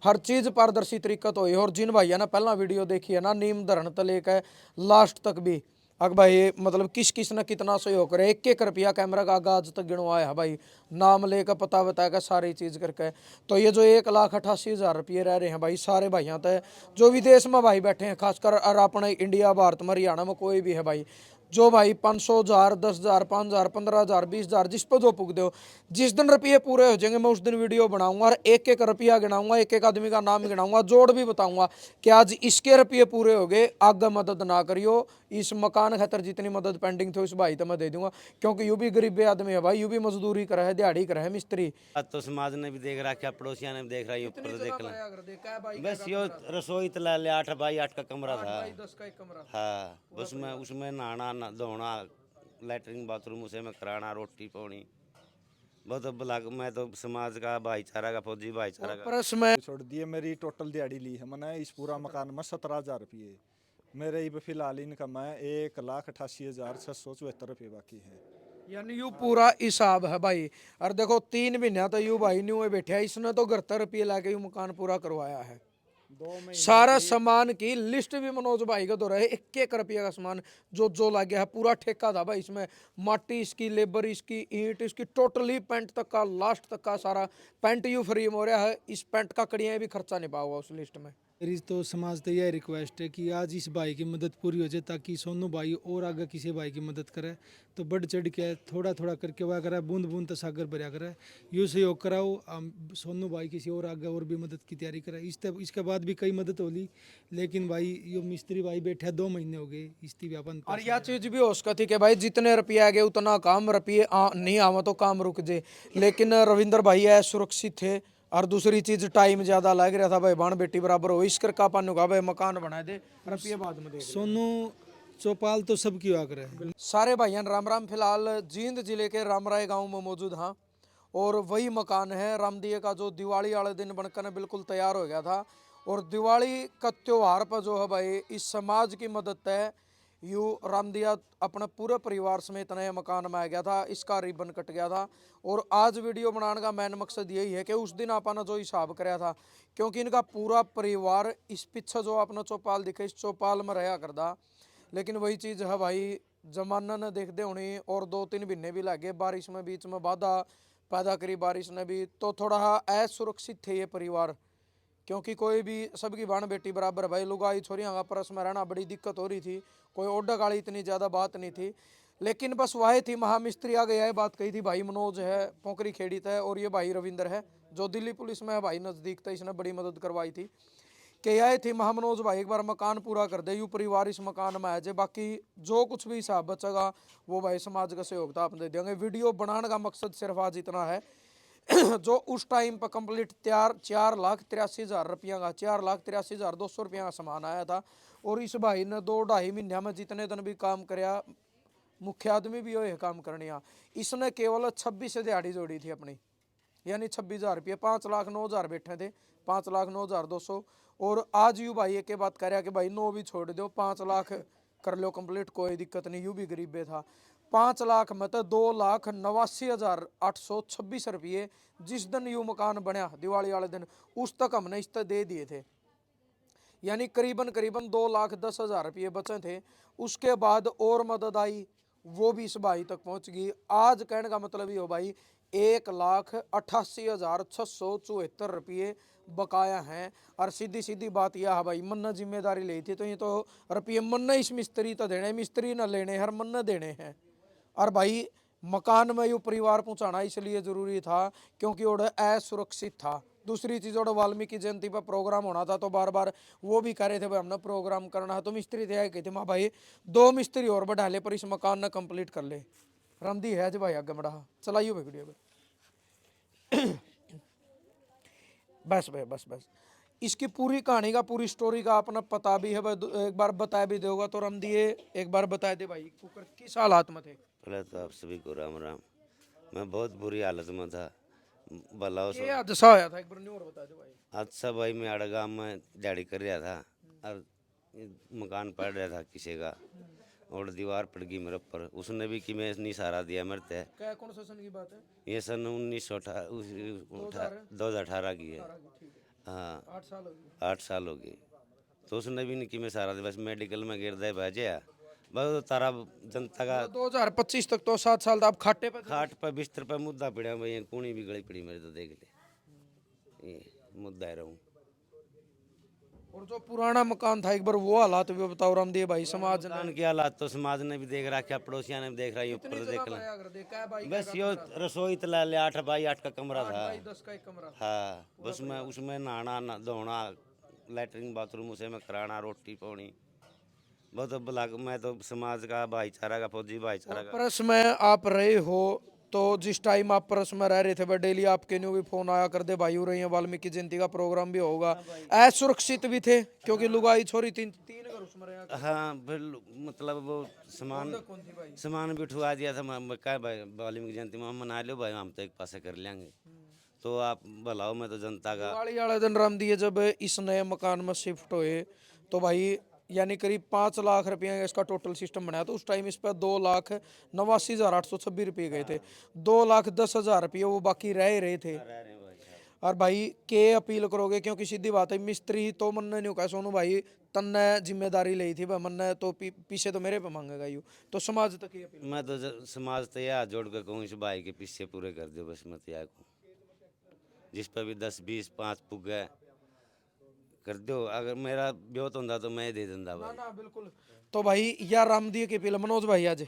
हर चीज पारदर्शी तरीका तो है। और जिन भाइयों ने पहला वीडियो देखी है ना, नीम धरण तो लेकर लास्ट तक भी, अग भाई मतलब किस किस ने कितना सहयोग करे, एक एक रुपया कैमरा का आगा आज तक गिनवाया है भाई, नाम लेकर पता बताकर सारी चीज करके। तो ये जो 1,88,000 रुपये रह रहे हैं भाई सारे भाइयों तय, जो विदेश में भाई बैठे हैं खासकर, और अपने इंडिया भारत में हरियाणा में कोई भी है भाई, जो भाई 500,000 10,000 5,000 15,000 20,000 जिस पर जो पुग दो, जिस दिन रुपये पूरे हो जाएंगे मैं उस दिन वीडियो बनाऊंगा और एक एक रुपया गिनाऊंगा, एक एक आदमी का नाम गिनाऊंगा, जोड़ भी बताऊंगा कि आज इसके रुपये पूरे हो गए, आगे मदद ना करियो। इस मकान खातर जितनी मदद पेंडिंग थी उस भाई तो मैं दे दूंगा, क्योंकि यू भी गरीबे आदमी है भाई, यू भी मजदूरी करा है, दिहाड़ी करा है, मिस्त्री। आज तो समाज ने भी देख रखा, पड़ोसिया ने भी देख रहा है, ऊपर देख ला बस यो रसोई तला ले 8x8 का कमरा था। 10 का एक कमरा। हाँ उसमें उसमें नहाना धोना, लैटरिन बाथरूम उसे में कराना, रोटी पानी बहुत। अब मैं तो समाज का भाईचारा का, फौजी भाईचारा का परस में छोड़ दिए। मेरी टोटल दिहाड़ी ली है मैंने इस पूरा मकान में 17,000 रुपये। मेरे ही फिलहाल इनकम है 1,88,674 रुपये बाकी है। यानी यू पूरा हिसाब है भाई। और देखो 3 महीना तो यू भाई न्यू बैठा है, इसने तो 71 रुपये लाके यू मकान पूरा करवाया है। 2 महीने सारा सामान की लिस्ट भी मनोज भाई का तो रहे, एक एक रुपये का सामान जो जो लग गया है, पूरा ठेका था भाई इसमें, माटी इसकी, लेबर इसकी, ईंट इसकी, टोटली पेंट तक का, लास्ट तक का सारा पेंट यू फ्री हो रहा है। इस पेंट का कड़िया भी खर्चा नहीं पाऊंगा उस लिस्ट में। मेरी तो समाज से यह रिक्वेस्ट है कि आज इस भाई की मदद पूरी हो जाए, ताकि सोनू भाई और आगे किसी भाई की मदद करे तो बढ़ चढ़ के थोड़ा थोड़ा करके वह करे, बूंद बूंद तो सागर भरिया करे, यूँ सहयोग कराओ। सोनू भाई किसी और आगे और भी मदद की तैयारी करे। इसके बाद भी कई मदद होली, लेकिन भाई यो मिस्त्री भाई बैठे 2 महीने हो गए इस्ती व्यापन। और यह चीज भी हो सकती कि भाई जितने रुपये आ गए उतना काम, रुपये नहीं आवा तो काम रुक जाए, लेकिन रविंद्र भाई है सुरक्षित थे। और दूसरी चीज टाइम ज्यादा लग रहा था भाई, बाण बेटी बराबर हो इस करका पानु का भाई मकान बना दे, रुपये बाद में दे। सोनू चौपाल तो सबकी हुआ करे। सारे भाइयों राम राम। फिलहाल जींद जिले के रामराय गांव में मौजूद हाँ, और वही मकान है रामदिया का जो दिवाली वाले दिन बनकर बिल्कुल तैयार हो गया था। और दिवाली का त्योहार पर जो है भाई इस समाज की मदद है, यू रामदिया अपने पूरे परिवार समेत नए मकान में आ गया था, इसका रिबन कट गया था। और आज वीडियो बनाने का मेन मकसद यही है कि उस दिन आपने जो हिसाब कराया था, क्योंकि इनका पूरा परिवार इस पीछे जो आपने चौपाल दिखे इस चौपाल में रहा करता, लेकिन वही चीज़ है भाई जमाना ने देखते होनी, और 2-3 महीने भी लगे, बारिश में बीच में बाधा पैदा करी बारिश ने भी, तो थोड़ा असुरक्षित थे ये परिवार। क्योंकि कोई भी सबकी बाण बेटी बराबर भाई, लुगाई छोरियाँ का परस में रहना बड़ी दिक्कत हो रही थी, कोई ओडा गाड़ी इतनी ज़्यादा बात नहीं थी। लेकिन बस वही थी महामिस्त्री आ गया है, बात कही थी भाई मनोज है पोखरी खेड़ी है, और ये भाई रविंद्र है जो दिल्ली पुलिस में है भाई नज़दीक था, इसने बड़ी मदद करवाई थी कि यह थी महामनोज भाई एक बार मकान पूरा कर दे, यू परिवार इस मकान में आ जाए, बाकी जो कुछ भी हिसाब बचेगा वो भाई समाज का सहयोग था आप दे देंगे। वीडियो बनाने का मकसद सिर्फ आज इतना है जो उस टाइम पर कंप्लीट तैयार 4,83,000 रुपया का, 4,83,200 रुपया का सामान आया था। और इस भाई ने 2-2.5 महीने में जितने दिन भी काम कराया, मुख्य आदमी भी ये काम करने, इसने केवल 26 दिहाड़ी जोड़ी थी अपनी, यानी 26,000 रुपये, 5,09,000 बैठे थे, 5,09,200। और आज यू भाई एक बात कर रहा कि भाई 9 भी छोड़ दो, 5 लाख कर लो कंप्लीट, कोई दिक्कत नहीं, यू भी गरीबे था। 5 लाख में तो 2,89,826 रुपये जिस दिन यू मकान बनया दिवाली वाले दिन, उस तक हमने इस तक दे दिए थे, यानी करीबन करीबन 2,10,000 रुपये बचे थे। उसके बाद और मदद आई, वो भी इस भाई तक पहुंच गई। आज कहने का मतलब ये हो भाई 1,88,674 रुपये बकाया हैं। और सीधी सीधी बात यह है भाई, मन्ना जिम्मेदारी ली थी तो ये तो रुपये मन्ना इस मिस्त्री तो देने, मिस्त्री न लेने, हर मन्ना देने हैं। और भाई मकान में यू परिवार पहुंचाना इसलिए जरूरी था क्योंकि वो असुरक्षित था। दूसरी चीज़ और वाल्मीकि जयंती पर प्रोग्राम होना था, तो बार बार वो भी कह रहे थे भाई हमने प्रोग्राम करना है, तो मिस्त्री थे कहते माँ भाई 2 मिस्त्री और बढ़ा ले पर इस मकान ने कंप्लीट कर ले। रंदी है जी भाई आगे बढ़ा चलाइयो भाई वीडियो पे। बस भाई बस बस, इसकी पूरी कहानी का पूरी स्टोरी का अपना पता भी है भाई, एक बार बता भी दोगा तो रम दिए एक बार बता दे भाई कुकर किस हालात में थे। पहले तो आप सभी को राम राम। मैं बहुत बुरी हालत में था, भला ये हादसा होया था एक बार न्यू और बता दे भाई। अच्छा भाई मैं अड़गाम में दिहाड़ी कर रहा था और मकान पड़ रहा था किसी का, और दीवार पड़ गई मेरे ऊपर, उसने भी कि मैं नहीं सहारा दिया मरते। क्या कौन सा सन की बात है? ये सन 1918 की है। हाँ 8 साल हो गए। 8 साल हो गए। तो उसने भी नहीं कि मैं सारा दिन बस मेडिकल में गिरदा भेजा बस तारा जनता का 2025 तक तो 7 साल आप खाटे पे थे। खाट पर बिस्तर पर मुद्दा पड़ा भाई कूणी भी गली पड़ी मेरे तो देख ले ये मुद्दा रहूं। और जो पुराना मकान था एक बार वो हालात भी बताओ रामदेव भाई, समाज ने मकान की हालात तो समाज ने भी देख रखा, पड़ोसिया ने भी देख रहा, ऊपर कितनी देख जगह ला बनाया अगर देखा है भाई, बस यो रसोई तला ले 8 बाई 8 का कमरा 8 था। बाई 10 का एक कमरा। हाँ बस मैं उसमें नहाना धोना लैटरिन बाथरूम उसे में कराना रोटी पानी बहुत ब्लाक मैं तो समाज का भाईचारा का फौजी भाईचारा का परस में आप रहे हो तो जिस टाइम आप परस में रह रहे थे वह डेली आपके न्यू भी फोन आया कर दे भाई हो रही है, वाल्मीकि जयंती का प्रोग्राम भी होगा, असुरक्षित भी थे क्योंकि लुगाई छोरी तीन तीन घर उसमें रहा। हाँ फिर मतलब वो सामान कौन थी भाई? सामान भी उठवा दिया था मैं क्या भाई वाल्मीकि जयंती में हम मना लो भाई हम तो एक पासे कर लेंगे तो आप भलाओ मैं तो जनता का दिवाली वाले दिन राम दिए जब इस नए मकान में शिफ्ट हुए तो भाई यानी करीब 5 लाख रुपया इसका टोटल सिस्टम बनाया, तो उस टाइम इस पर 2,89,826 रुपये गए थे। 2,10,000 रुपये वो बाकी रह ही रहे थे। और भाई के अपील करोगे क्योंकि सीधी बात है मिस्त्री तो मन नहीं कहा सोनू भाई तन्ने जिम्मेदारी ली थी भाई मन तो पीछे तो मेरे पे मांगेगा यू, तो समाज तक ये अपील। मैं तो समाज तो यह जोड़ कर कहूँ इस भाई के पीछे पूरे कर दो बस मत या को जिस पर भी 10 20 5 पुग गए कर दो अगर मेरा ब्योत होता तो मैं दे देंदा ना भाई। ना बिल्कुल। तो भाई यार रामदिया की अपील मनोज भाई आज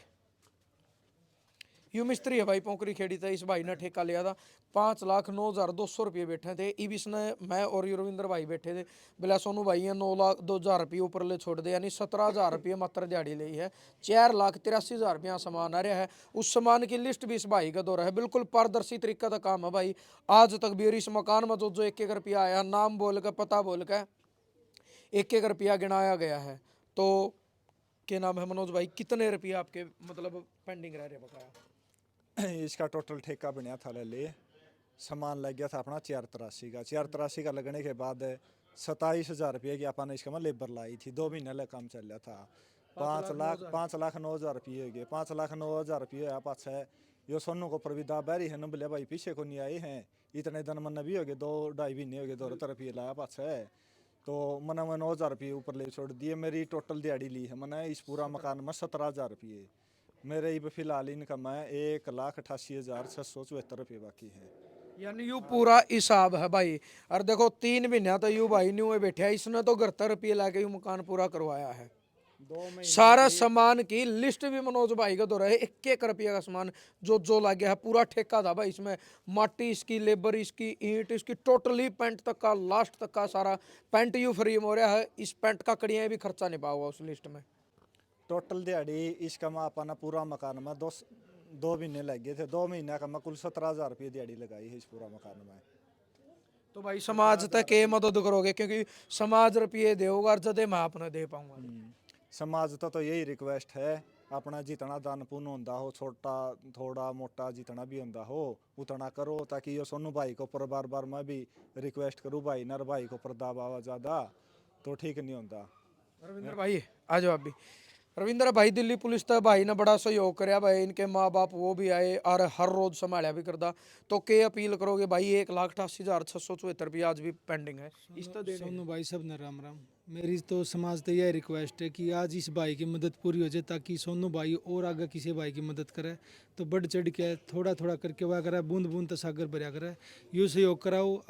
यू मिस्त्री है भाई पोखरी खेड़ी था, इस भाई ने ठेका लिया था 5,09,200 रुपये बैठे थे। इब इसने मैं और रविंद्र भाई बैठे थे बोला सोनू भाई ये 9,02,000 रुपये ऊपर ले छोड़ दे, यानी 17,000 रुपये मात्र दिहाड़ी ली है, 4,83,000 रुपया सामान आ रहा है। उस सामान की लिस्ट भी इस भाई का दौरा है, बिल्कुल पारदर्शी तरीका का काम है भाई। आज तक भी इस मकान में जो जो 1-1 रुपया आया नाम बोल के पता बोल के 1-1 रुपया गिनाया गया है। तो क्या नाम है मनोज भाई कितने रुपये आपके मतलब पेंडिंग रह रहे बकाया? इसका टोटल ठेका बनया था ले सामान लग गया था अपना 483 का लगने के बाद 27,000 रुपये की अपन इसका में लेबर लाई थी, 2 महीने लग काम चल रहा था। 5,09,000 रुपये हो गए, 5,09,000 रुपये है पास है यो सोनू को प्रविदा बैरी है न बोले भाई पीछे को नहीं आए हैं इतने दिन मन भी हो गए 2-2.5 महीने हो गए 2 रुपये लाया पास है तो मैंने 9,000 रुपये ऊपर ले छोड़ दिए। मेरी टोटल दिहाड़ी ली है मैंने इस पूरा मकान में 17,000 रुपये। मेरे अब फिलहाल इनकम है 1,88,674 रुपये बाकी है। यानी यू पूरा हिसाब है भाई। और देखो 3 महीना तो यू भाई न्यू में बैठा है, इसने तो 71 रुपये लाके यू मकान पूरा करवाया है। 2 महीने सारा सामान की लिस्ट भी मनोज भाई का दो रहे, 1-1 रुपये का सामान जो लग गया है पूरा ठेका था भाई। इसमें माटी इसकी लेबर इसकी ईंट इसकी टोटली पेंट तक का लास्ट तक का सारा पेंट यू फ्री में हो रहा है। इस पेंट का कड़ियाँ भी खर्चा नहीं पाओगा उस लिस्ट में। टोटल दिहाड़ी इसका मैं अपना पूरा मकान में 2 महीने लग गए थे, 2 महीने का मैं कुल 17,000 रुपये दिहाड़ी लगाई है इस पूरा मकान में। तो भाई समाज तक ये मदद करोगे क्योंकि समाज रुपये देगा और जदे मैं अपने दे पाऊंगा। समाज तो यही रिक्वेस्ट है अपना जितना दान पुण्य होंदा हो छोटा थोड़ा मोटा जितना भी होंदा हो उतना करो ताकि यो सोनू भाई को ऊपर बार मैं भी रिक्वेस्ट करूँ भाई नर भाई को ऊपर दबावा ज़्यादा तो ठीक नहीं होता। रविंद्र भाई आ जाओ आप भी। रविंद्र भाई दिल्ली पुलिस तो भाई ने बड़ा सहयोग कराया भाई, इनके माँ बाप वो भी आए और हर रोज संभालिया भी करता। तो के अपील करोगे भाई 1,88,674 रुपये आज भी पेंडिंग है इस तो देने सोनू भाई सब ने राम राम। मेरी तो समाज से यह रिक्वेस्ट है कि आज इस भाई की मदद पूरी हो जाए ताकि सोनू भाई और आगे किसी भाई की मदद करे तो बढ़ चढ़ के थोड़ा थोड़ा करके वह करे, बूंद बूंद तो सागर भरिया करे, यूँ सहयोग कराओ।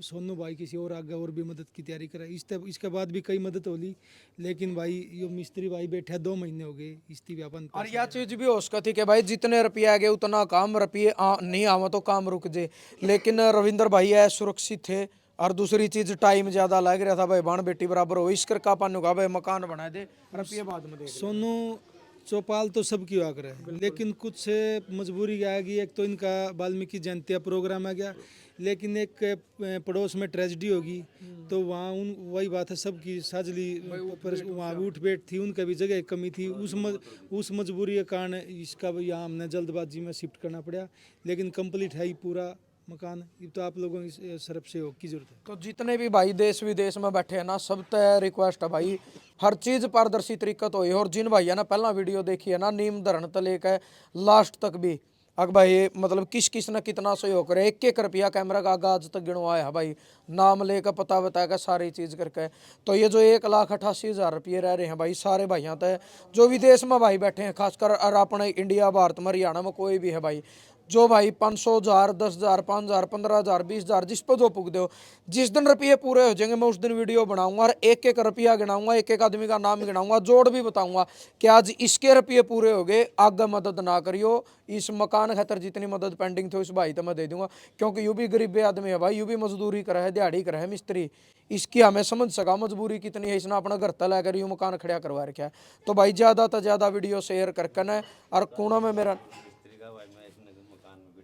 सोनू भाई किसी और आगे और भी मदद की तैयारी करे। इसके बाद भी कई मदद होली लेकिन भाई यो मिस्त्री भाई बैठे 2 महीने हो गए इसकी भी अपन। और यह चीज भी हो सकती है भाई जितने रुपये आ गए उतना काम रुपये नहीं आवा तो काम रुक जाए, लेकिन रविंद्र भाई है सुरक्षित थे। और दूसरी चीज टाइम ज्यादा लग रहा था भाई बाण बेटी बराबर हो इस करका पानु का भाई मकान बना दे रुपये बाद में दे। सोनू चौपाल तो सबकी हुआ करे लेकिन कुछ से मजबूरी आ गई। एक तो इनका वाल्मीकि जयंती प्रोग्राम आ गया लेकिन एक पड़ोस में ट्रेजिडी होगी तो वहाँ वही बात है सबकी साजली पर वहाँ उठ बैठ थी उनका भी जगह कमी थी उस मजबूरी के कारण इसका यहाँ हमने जल्दबाजी में शिफ्ट करना पड़ा लेकिन कंप्लीट है ही पूरा मकान। ये तो आप लोगों की सरफ से की जरूरत है। तो जितने भी भाई देश विदेश में बैठे हैं ना सब तय रिक्वेस्ट है भाई हर चीज पारदर्शी तरीका तो हो। और जिन भाइया ना पहला वीडियो देखी है ना नीम धरण तो लेकर लास्ट तक भी अग भाई मतलब किस किस ने कितना सहयोग करे, 1-1 रुपया कैमरा का आगा आज तक गिनवाया है भाई, नाम लेकर पता बताकर सारी चीज़ करके। तो ये जो 1,88,000 रुपये रह रहे हैं भाई सारे भाइयों तक जो विदेश में भाई बैठे हैं, खासकर और अपने इंडिया भारत में हरियाणा में कोई भी है भाई, जो भाई 500,000 10,000 5,000 15,000 20,000 जिस पर जो पुग दो, जिस दिन रुपये पूरे हो जाएंगे मैं उस दिन वीडियो बनाऊंगा और 1-1 रुपया गिनाऊंगा, 1-1 आदमी का नाम गिनाऊंगा, जोड़ भी बताऊंगा कि आज इसके रुपये पूरे हो गए, आगे मदद ना करियो। इस मकान खातर जितनी मदद पेंडिंग थी उस भाई तो मैं दे दूंगा, क्योंकि यू भी गरीब आदमी है भाई, यू भी मजदूरी करे है, दिहाड़ी करे है, मिस्त्री, इसकी हमें समझ सका मजबूरी कितनी है, इसने अपना घर तक लेकर यूँ मकान खड़ा करवा रखा है। तो भाई ज़्यादा तो ज़्यादा वीडियो शेयर करके न, और कोना में मेरा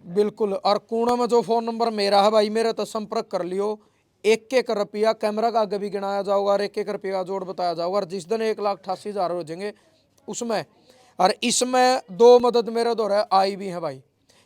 बिल्कुल, और कोना में जो फ़ोन नंबर मेरा है भाई, मेरे तो संपर्क कर लियो। 1-1 रुपया कैमरा का आगे भी गिनाया जाओगा और 1-1 रुपये का जोड़ बताया जाओगा, और जिस दिन 1,88,000 हो जाएंगे उसमें, और इसमें 2 मदद मेरे द्वारा आई भी है भाई।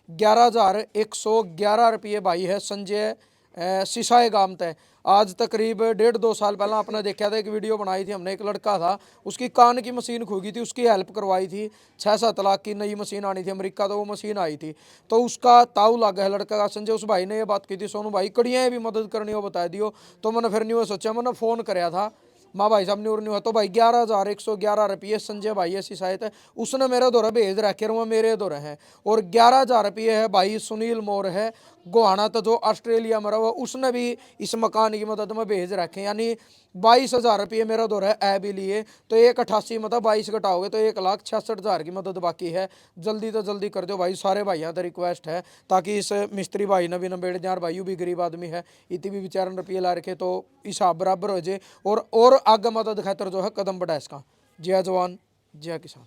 11,111 रुपये भाई है संजय सिसाए गाम तय। आज तकरीब 1.5-2 साल पहले आपने देखा था, एक वीडियो बनाई थी हमने, एक लड़का था उसकी कान की मशीन खो गई थी, उसकी हेल्प करवाई थी, 6-7 लाख की नई मशीन आनी थी अमेरिका, तो वो मशीन आई थी, तो उसका ताऊ लगा है लड़का का संजय। उस भाई ने ये बात की थी, सोनू भाई कड़ियाँ भी मदद करनी हो बता दियो। तो मैंने फिर नहीं वो सोचा, मैंने फ़ोन कराया था माँ भाई साहब ने और नहीं हुआ, तो भाई 11,111 रुपये संजय भाई ऐसी शायद है उसने मेरे दौरा भेज रखे, वो मेरे दौरे हैं। और 11,000 रुपये है भाई सुनील मोर है गोहाना, तो जो ऑस्ट्रेलिया में रहा उसने भी इस मकान की मदद में भेज रखे, यानी 22,000 रुपये मेरा दौरा है ए भी लिए। तो 1,88 मतलब 22 घटाओगे तो 1,66,000 की मदद बाकी है, जल्दी तो जल्दी कर दो भाई, सारे भाइयों तो रिक्वेस्ट है, ताकि इस मिस्त्री भाई ने भी नबेड़ जाए, भाई भी गरीब आदमी है, इतनी भी बेचारे रुपये ला रखे, तो हिसाब बराबर हो जाए और आगे मदद खातर जो है कदम बढ़ाए इसका। जय जवान जय किसान।